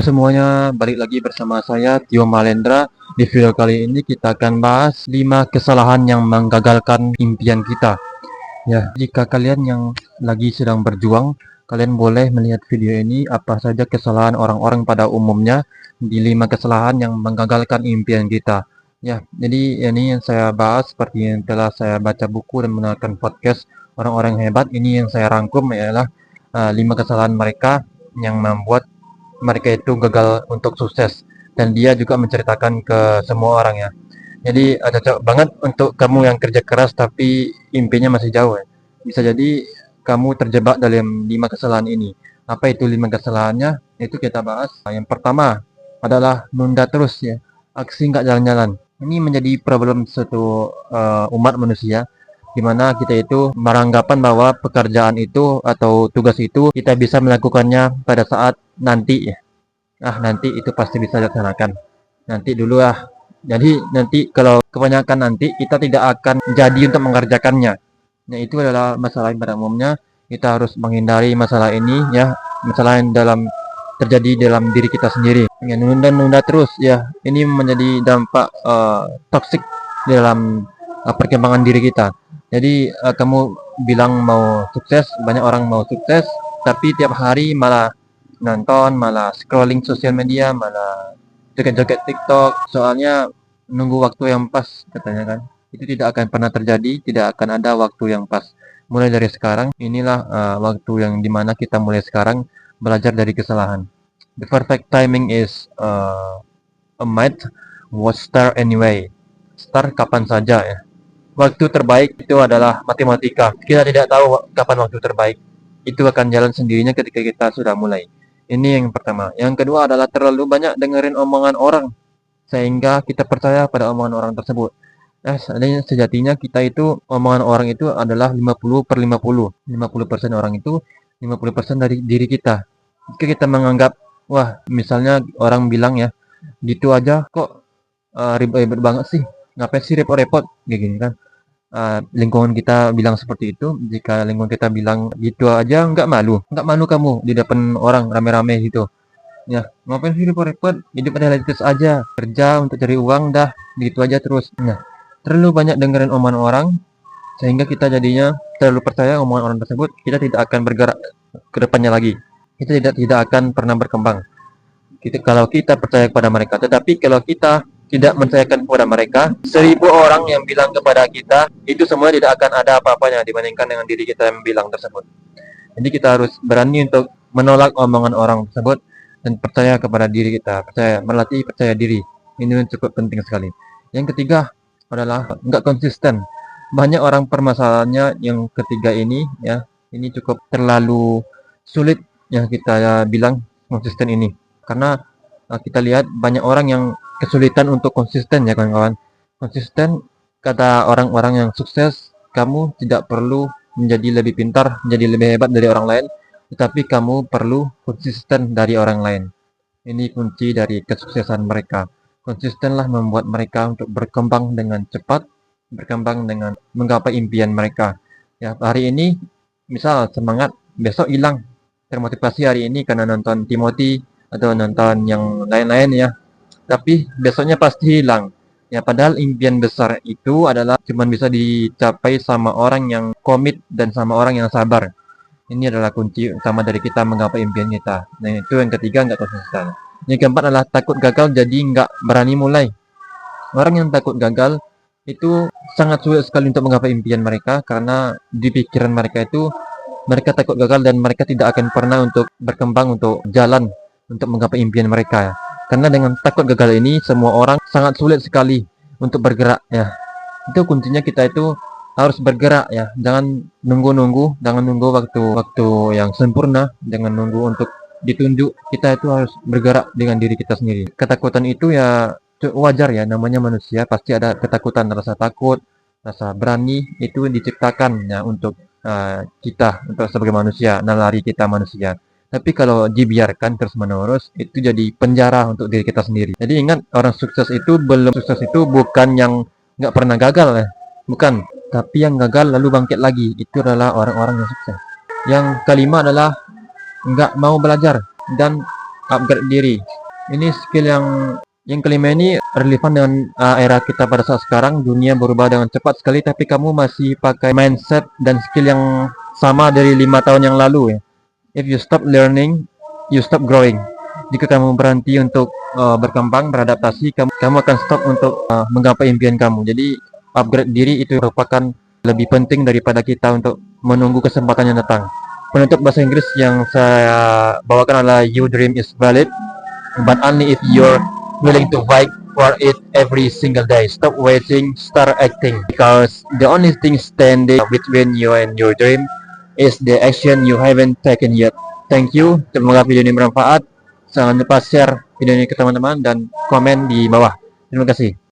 Semuanya, balik lagi bersama saya Tio Malendra. Di video kali ini kita akan bahas 5 kesalahan yang menggagalkan impian kita. Ya, jika kalian yang lagi sedang berjuang, kalian boleh melihat video ini apa saja kesalahan orang-orang pada umumnya di 5 kesalahan yang menggagalkan impian kita. Ya, jadi ini yang saya bahas seperti yang telah saya baca buku dan mendengarkan podcast orang-orang hebat. Ini yang saya rangkum ialah 5 kesalahan mereka yang membuat mereka itu gagal untuk sukses, dan dia juga menceritakan ke semua orang ya. Jadi cocok banget untuk kamu yang kerja keras tapi impiannya masih jauh ya. Bisa jadi kamu terjebak dalam 5 kesalahan ini. Apa itu 5 kesalahannya? Itu kita bahas. Yang pertama adalah nunda terus ya. Aksi nggak jalan-jalan. Ini menjadi problem satu umat manusia, di mana kita itu beranggapan bahwa pekerjaan itu atau tugas itu kita bisa melakukannya pada saat nanti ya. Nanti itu pasti bisa dilaksanakan. Nanti dulu ah. Jadi nanti kalau kebanyakan nanti kita tidak akan jadi untuk mengerjakannya. Nah, itu adalah masalah yang pada umumnya. Kita harus menghindari masalah ini ya. Masalah yang terjadi dalam diri kita sendiri. Ya, nunda-nunda terus ya. Ini menjadi dampak toksik dalam perkembangan diri kita. Jadi kamu bilang mau sukses, banyak orang mau sukses, tapi tiap hari malah nonton, malah scrolling sosial media, malah joget-joget TikTok. Soalnya nunggu waktu yang pas katanya kan. Itu tidak akan pernah terjadi, tidak akan ada waktu yang pas. Mulai dari sekarang, inilah waktu yang dimana kita mulai sekarang belajar dari kesalahan. The perfect timing is a myth, was start anyway. Start kapan saja ya. Waktu terbaik itu adalah matematika. Kita tidak tahu kapan waktu terbaik. Itu akan jalan sendirinya ketika kita sudah mulai. Ini yang pertama. Yang kedua adalah terlalu banyak dengerin omongan orang, sehingga kita percaya pada omongan orang tersebut. Seandainya sejatinya kita itu, omongan orang itu adalah 50/50. 50% orang itu, 50% dari diri kita. Jika kita menganggap, wah misalnya orang bilang ya, gitu aja kok ribet-ribet banget sih, ngapain sih repot-repot, kayak gini kan. Lingkungan kita bilang seperti itu, jika lingkungan kita bilang gitu aja nggak malu kamu di depan orang rame-rame gitu ya, ngapain sih repot-repot, hidup realistis aja, kerja untuk cari uang dah, gitu aja terus. Nah, terlalu banyak dengerin omongan orang sehingga kita jadinya terlalu percaya omongan orang tersebut. Kita tidak akan bergerak ke depannya lagi, kita tidak akan pernah berkembang kalau kita percaya kepada mereka. Tetapi kalau kita tidak percayakan kepada mereka, 1.000 orang yang bilang kepada kita, itu semua tidak akan ada apa-apanya dibandingkan dengan diri kita yang bilang tersebut. Jadi kita harus berani untuk menolak omongan orang tersebut dan percaya kepada diri kita, melatih percaya diri. Ini cukup penting sekali. Yang ketiga adalah nggak konsisten. Banyak orang permasalahannya yang ketiga ini ya, ini cukup terlalu sulit yang kita bilang konsisten ini. Karena kita lihat banyak orang yang kesulitan untuk konsisten ya kawan-kawan. Konsisten, kata orang-orang yang sukses, kamu tidak perlu menjadi lebih pintar, menjadi lebih hebat dari orang lain, tetapi kamu perlu konsisten dari orang lain. Ini kunci dari kesuksesan mereka. Konsistenlah membuat mereka untuk berkembang dengan cepat, berkembang dengan menggapai impian mereka. Ya, hari ini misal semangat, besok hilang. Termotivasi hari ini karena nonton Timothy atau nonton yang lain-lain ya. Tapi besoknya pasti hilang. Ya, padahal impian besar itu adalah cuman bisa dicapai sama orang yang komit dan sama orang yang sabar. Ini adalah kunci utama dari kita menggapai impian kita. Nah, itu yang ketiga, nggak konsisten. Yang keempat adalah takut gagal, jadi nggak berani mulai. Orang yang takut gagal itu sangat sulit sekali untuk menggapai impian mereka, karena di pikiran mereka itu mereka takut gagal dan mereka tidak akan pernah untuk berkembang, untuk jalan untuk menggapai impian mereka. Karena dengan takut gagal ini, semua orang sangat sulit sekali untuk bergerak ya. Itu kuncinya, kita itu harus bergerak ya. Jangan nunggu-nunggu, jangan nunggu waktu yang sempurna, jangan nunggu untuk ditunjuk. Kita itu harus bergerak dengan diri kita sendiri. Ketakutan itu ya wajar ya, namanya manusia, pasti ada ketakutan, rasa takut, rasa berani itu diciptakan ya untuk kita, untuk sebagai manusia, nalari kita manusia. Tapi kalau dibiarkan terus-menerus, itu jadi penjara untuk diri kita sendiri. Jadi ingat, orang sukses itu bukan yang nggak pernah gagal ya, bukan. Tapi yang gagal lalu bangkit lagi, itu adalah orang-orang yang sukses. Yang kelima adalah nggak mau belajar dan upgrade diri. Ini skill yang kelima ini relevan dengan era kita pada saat sekarang. Dunia berubah dengan cepat sekali, tapi kamu masih pakai mindset dan skill yang sama dari 5 tahun yang lalu ya. If you stop learning, you stop growing. Jika kamu berhenti untuk berkembang, beradaptasi, kamu akan stop untuk menggapai impian kamu. Jadi upgrade diri itu merupakan lebih penting daripada kita untuk menunggu kesempatan yang datang. Penutup bahasa Inggris yang saya bawakan adalah your dream is valid, but only if you're willing to fight for it every single day. Stop waiting, start acting, because the only thing standing between you and your dream is the action you haven't taken yet. Thank you. Semoga video ini bermanfaat. Jangan lupa share video ini ke teman-teman dan komen di bawah. Terima kasih.